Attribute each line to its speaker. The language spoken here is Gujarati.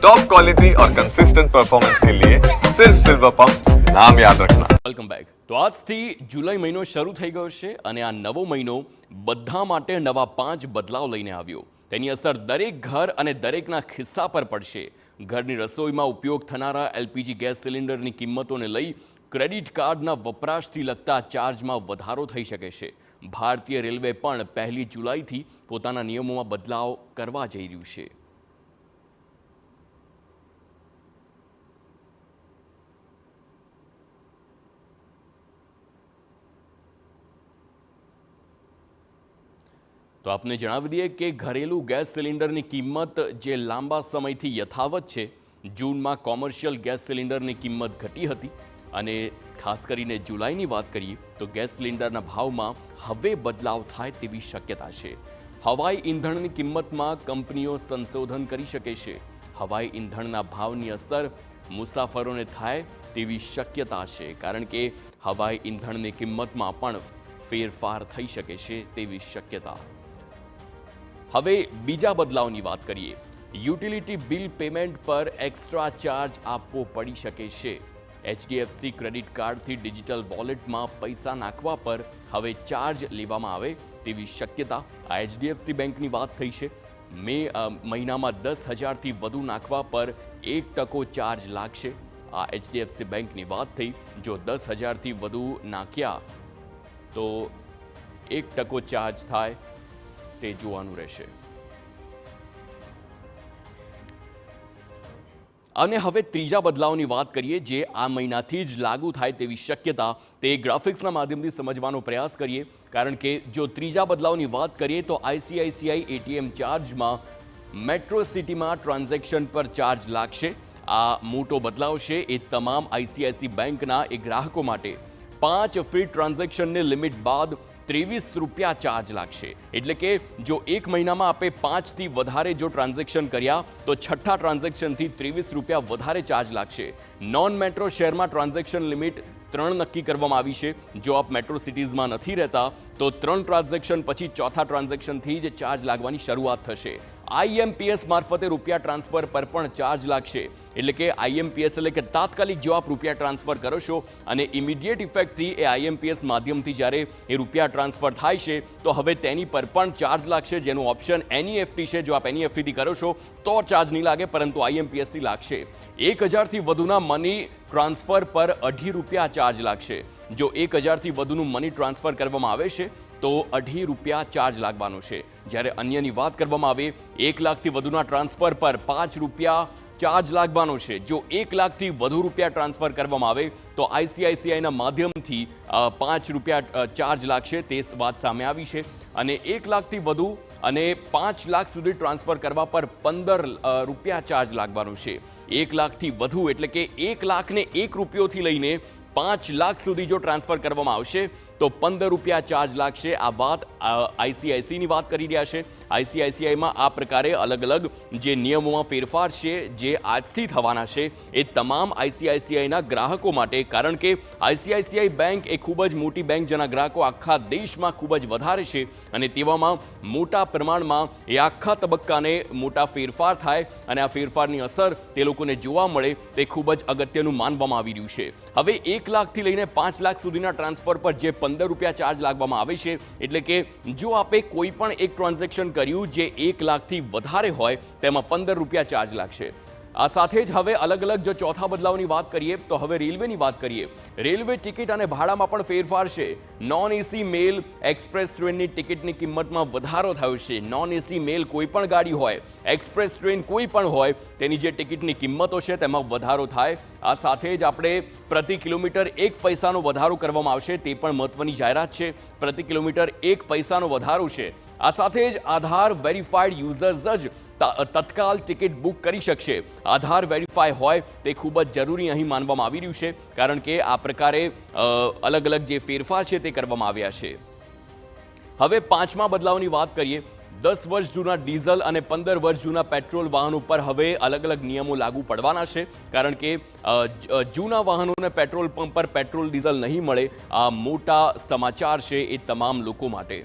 Speaker 1: टॉप क्वालिटी और कंसिस्टेंट परफॉर्मेंस के लिए सिर्फ सिल्वर पंप नाम याद रखना।
Speaker 2: Welcome back. તો આજથી જુલાઈ મહિનો શરૂ થઈ ગયો છે અને આ નવો મહિનો બધા માટે નવા 5 બદલાવ લઈને આવ્યો। તેની અસર દરેક ઘર અને દરેકના ખિસ્સા પર પડશે। ઘરની રસોઈમાં ઉપયોગ થનારા એલપીજી ગેસ સિલિન્ડરની કિંમતોને લઈ ક્રેડિટ કાર્ડના વપરાશથી લગતા ચાર્જમાં વધારો થઈ શકે છે। ભારતીય રેલવે પણ 1 જુલાઈથી પોતાના નિયમોમાં બદલાવ કરવા જઈ રહ્યું છે। તો આપને જણાવી દઈએ કે ઘરેલું ગેસ સિલિન્ડરની કિંમત જે લાંબા સમયથી યથાવત છે। જૂનમાં કોમર્શિયલ ગેસ સિલિન્ડરની કિંમત ઘટી હતી અને ખાસ કરીને જુલાઈની વાત કરીએ તો ગેસ સિલિન્ડરના ભાવમાં હવે બદલાવ થાય તેવી શક્યતા છે। હવાઈ ઈંધણની કિંમતમાં કંપનીઓ સંશોધન કરી શકે છે। હવાઈ ઈંધણના ભાવની અસર મુસાફરોને થાય તેવી શક્યતા છે, કારણ કે હવાઈ ઈંધણની કિંમતમાં પણ ફેરફાર થઈ શકે છે તેવી શક્યતા। હવે બીજા બદલાવની વાત કરીએ। યુટિલિટી બિલ પેમેન્ટ પર એક્સ્ટ્રા ચાર્જ આપવો પડી શકે છે। એચડીએફસી ક્રેડિટ કાર્ડથી ડિજિટલ વોલેટમાં પૈસા નાખવા પર હવે ચાર્જ લેવામાં આવે તેવી શક્યતા। આ એચડીએફસી બેંકની વાત થઈ છે। મે મહિનામાં 10,000થી વધુ નાખવા પર 1% ચાર્જ લાગશે। આ એચડીએફસી બેંકની વાત થઈ। જો 10,000થી વધુ નાખ્યા તો 1% ચાર્જ થાય તે જોવાનું રહેશે। અને હવે ત્રીજા બદલાવની વાત કરીએ જે આ મહિનાથી જ લાગુ થાય તેવી શક્યતા। તે ગ્રાફિક્સના માધ્યમથી સમજવાનો પ્રયાસ કરીએ, કારણ કે જો ત્રીજા બદલાવની વાત કરીએ તો આઈસીઆઈસીઆઈ એટીએમ ચાર્જમાં મેટ્રો સિટીમાં ટ્રાન્ઝેક્શન પર ચાર્જ લાગશે। આ મોટો બદલાવ છે। એ તમામ આઈસીઆઈસી બેંકના એ ગ્રાહકો માટે 5 ફ્રી ટ્રાન્ઝેક્શનની લિમિટ બાદ 23 રૂપિયા ચાર્જ લાગશે। એટલે કે જો એક મહિનામાં આપે 5થી વધારે જો ટ્રાન્ઝેક્શન કર્યા તો છઠ્ઠા ટ્રાન્ઝેક્શનથી 23 રૂપિયા વધારે ચાર્જ લાગશે। નોન મેટ્રો શહેરમાં ટ્રાન્ઝેક્શન લિમિટ 3 નક્કી કરવામાં આવી છે। જો આપ મેટ્રો સિટીઝમાં નથી રહેતા તો 3 ટ્રાન્ઝેક્શન પછી ચોથા ટ્રાન્ઝેક્શનથી જ ચાર્જ લાગવાની શરૂઆત થશે। આઈએમપીએસ મારફતે રૂપિયા ટ્રાન્સફર પર પણ ચાર્જ લાગશે। એટલે કે આઈએમપીએસ એટલે કે તાત્કાલિક જો આપ રૂપિયા ટ્રાન્સફર કરો છો અને ઇમિડિયેટ ઇફેક્ટથી એ આઈએમપીએસ માધ્યમથી જ્યારે એ રૂપિયા ટ્રાન્સફર થાય છે તો હવે તેની પર પણ ચાર્જ લાગશે, જેનું ઓપ્શન એનઈએફટી છે। જો આપ એનઈએફટીથી કરો છો તો ચાર્જ નહીં લાગે, પરંતુ આઈએમપીએસથી લાગશે। 1,000થી વધુના મની ટ્રાન્સફર પર 2.5 રૂપિયા ચાર્જ લાગશે। જો 1,000થી વધુનું મની ટ્રાન્સફર કરવામાં આવે છે તો 2.5 રૂપિયા ચાર્જ લાગવાનો છે। જ્યારે અન્યની વાત કરવામાં આવે 1 લાખથી વધુના ટ્રાન્સફર પર 5 રૂપિયા ચાર્જ લાગવાનો છે। જો 1 લાખથી વધુ રૂપિયા ટ્રાન્સફર કરવામાં આવે તો આઈસીઆઈસીઆઈના માધ્યમથી 5 રૂપિયા ચાર્જ લાગશે, તે વાત સામે આવી છે। અને 1 લાખથી વધુ અને 5 લાખ સુધી ટ્રાન્સફર કરવા પર 15 રૂપિયા ચાર્જ લાગવાનો છે। 1 લાખથી વધુ એટલે કે 1 લાખને 1 રૂપિયોથી લઈને 5 લાખ સુધી જો ટ્રાન્સફર કરવામાં આવશે તો 15 રૂપિયા ચાર્જ લાગશે। આ વાત આઈસીઆઈસીની વાત કરી રહ્યા છે। આઈસીઆઈસીઆઈમાં આ પ્રકારે અલગ અલગ જે નિયમોમાં ફેરફાર છે જે આજથી થવાના છે એ તમામ આઈસીઆઈસીઆઈના ગ્રાહકો માટે, કારણ કે આઈસીઆઈસીઆઈ બેંક એ ખૂબ જ મોટી બેંક જેના ગ્રાહકો આખા દેશમાં ખૂબ જ વધારે છે અને તેવામાં મોટા પ્રમાણમાં એ આખા તબક્કાને મોટા ફેરફાર થાય અને આ ફેરફારની અસર તે લોકોને જોવા મળે તે ખૂબ જ અગત્યનું માનવામાં આવી રહ્યું છે। હવે 1 લાખથી લઈને 5 લાખ સુધીના ટ્રાન્સફર પર જે 15 રૂપિયા ચાર્જ લાગવામાં આવે છે, એટલે કે જો આપે કોઈ પણ એક ટ્રાન્ઝેક્શન કર્યું જે 1 લાખથી વધારે હોય તેમાં 15 રૂપિયા ચાર્જ લાગશે। આ સાથે જ હવે અલગ અલગ જો ચોથા બદલાવની વાત કરીએ તો હવે રેલવેની વાત કરીએ। રેલવે ટિકિટ અને ભાડામાં પણ ફેરફાર છે। નોન એસી મેલ એક્સપ્રેસ ટ્રેનની ટિકિટની કિંમતમાં વધારો થયો છે। નોન એસી મેલ કોઈ પણ ગાડી હોય, એક્સપ્રેસ ટ્રેન કોઈ પણ હોય, તેની જે ટિકિટની કિંમતો છે તેમાં વધારો થાય। આ સાથે જ આપણે પ્રતિ કિલોમીટર 1 પૈસાનો વધારો કરવામાં આવશે, તે પણ મહત્વની જાહેરાત છે। પ્રતિ કિલોમીટર 1 પૈસાનો વધારો છે। આ સાથે જ આધાર વેરીફાઈડ યુઝર્સ જ તત્કાલ ટિકિટ બુક કરી શકશે। આધાર વેરીફાઈ હોય તે ખૂબ જ જરૂરી અહીં માનવામાં આવી રહ્યું છે, કારણ કે આ પ્રકારે અલગ અલગ જે ફેરફાર છે તે કરવામાં આવ્યા છે। હવે 5મા બદલાવની વાત કરીએ। 10 વર્ષ જૂના ડીઝલ અને 15 વર્ષ જૂના પેટ્રોલ વાહનો પર હવે અલગ અલગ નિયમો લાગુ પડવાના છે, કારણ કે જૂના વાહનોને પેટ્રોલ પંપ પર પેટ્રોલ ડીઝલ નહીં મળે। આ મોટા સમાચાર છે એ તમામ લોકો માટે।